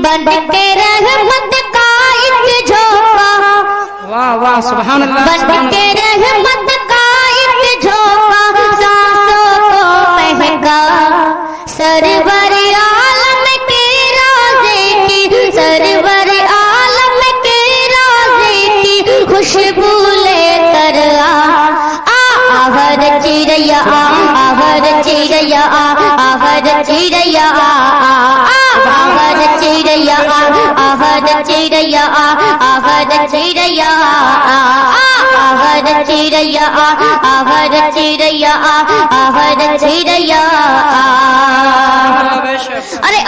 بن کے رحمت کا ایک جھونکا، واہ واہ سبحان اللہ، بن کے رحمت کا ایک جھونکا سانسوں کو مہکا، سرور عالم کے روضے کی، سرور عالم کے روضے کی خوشبو لے کر ہر چڑیا ہر چڑیا ہر چڑیا ہر چڑیا ہر چڑیا ہر چڑیا ہر چڑیا ہر چڑیا ہر چڑیا ارے